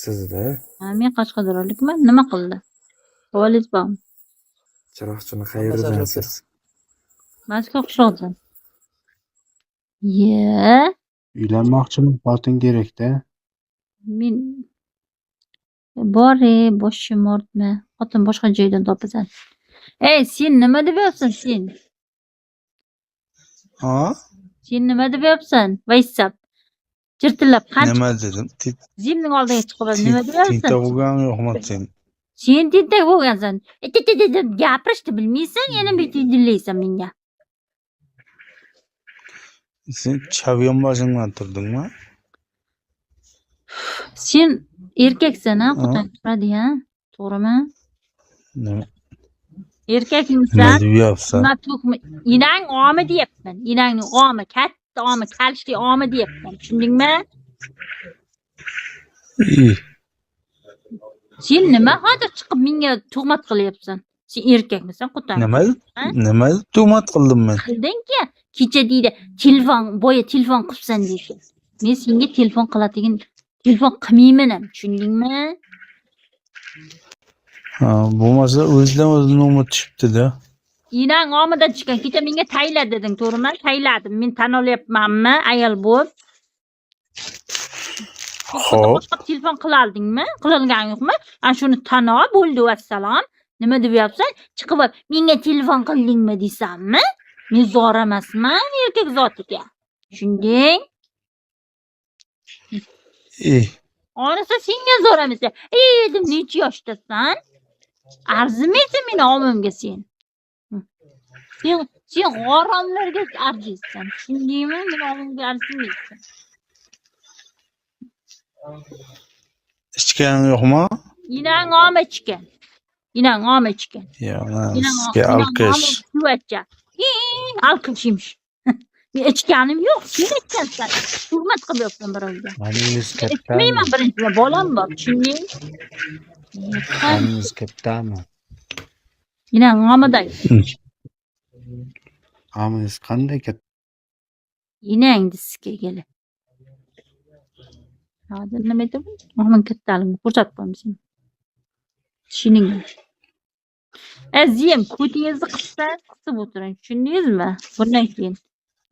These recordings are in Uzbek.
Sizda Men Qashqadaryolikman. Nima qildi? Savolingiz bormi? chiroqchini qayerdansiz? Mazkur qishloqdan. Ye, Uylanmoqchiman, xotin kerak-da. men bor boshim ortma. Xotin boshqa joydan topasan. Ey, sen nima deb yopsan sen? Ha? Sen nima deb yopsan? Vaysab. Jirtillab qancha Nima dedim? zimning oldiga chiqib nima deb yopsan? Tinta bo'lgan yo'qmi sen? Sen tentak bo'lgansan. Deb gapirishni bilmaysan, yana bitta dillaysan menga. Sen chavyon boshingdan turdingmi? Sen erkaksan, xotin turadi, to'g'rimi? Nima Erkakmisan? deb yopsan? Nima to'qmi? Inang omi deyapman. Inangning omi, katta omi, kalishli omi deyapman. Tushundingmi? Sen nima hozir chiqib menga tuhmat qilyapsan? Sen erkakmisan, xotin? Nima deb tuhmat qildim men? Qildingki, kecha deydi, boya telefon qilibsan deydi. Men senga telefon qiladigan telefon qilmayman ham, tushundingmi? Ha, bo'lmasa o'zidan o'zini unutishibdi-da. Inang omidan chiqqan, kecha menga tayla deding, to'g'rimi? Tayladim. Men tan olyapmanmi, ayol bo'lib? Xo'p. Boshqa telefon qilardingmi? Qilgan yo'qmi? Ana shuni tan ol, bo'ldi, vassalom. Nima deb yapsan? Chiqib menga telefon qildingmi deysanmi? Men zo'r emasman erkak zotiga. Tushunding? Onasi senga zo'r emas. Dedim, necha yoshdasan? Arzimaysan meni omimga sen. Sen g'oromlarga arziysan. Tushundingmi? Men omimga arzimaysan. Ichgan yo'qmi? Inang omi ichgan. Inang omi ichgan. Sizga alqish. Alqishimish. Men ichganim yo'q, sen ichgansan. Hurmat qilib yopsan birovga. Oningiz kattami? Ichmayman birinchidan, bolam bor, tushunding? Oningiz kattami? Inang omiday. Oningiz qanday katta? Inang diska kelib. Hozir nima deb? Omin kattaligini ko'rsatib qo'yamiz. Tushuning. Azim, ko'tingizni qisib o'tiring, tushundingizmi? Bundan keyin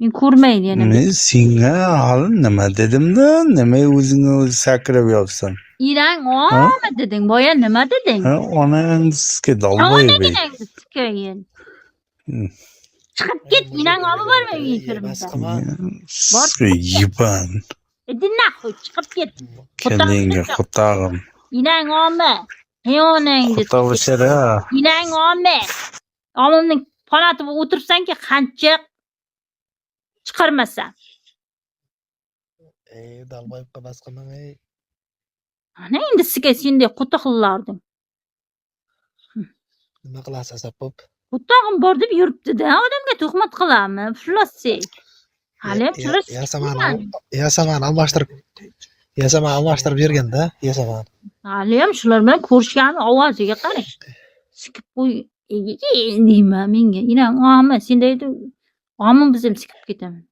men ko'rmaydi yana. Men senga hali nima dedim-da? Nima o'zingni o'zi sakrab yopsan? Inang omi deding, boya nima deding? Ha, onang sizga dolboybi. Onangni tikayin. Chiqib ket, inang omi bormi uyingizda? Sizga yiban. Nahoy chiqib ket. Kendinga xotag'im. Inang omi. Hayonangni. Xotavishara. Inang omi. Omimning qonatib o'tirsanki, qancha chiqarmasa. Dalboyibqa bas qilmang. Ana endi sizga senday quti qillarding. Nima qilasiz apop? Qutog'im bor deb yuribdi-da, odamga tuhmat qilami? Puflassi. Hali ham chiroq. Yasaman almashtirib berganda, yasaman. Hali ham shular bilan ko'rishgan ovoziga qarang. Sikib qo'y, deyman menga. Inang omi, sen deydi, omim biz ham sikib ketaman.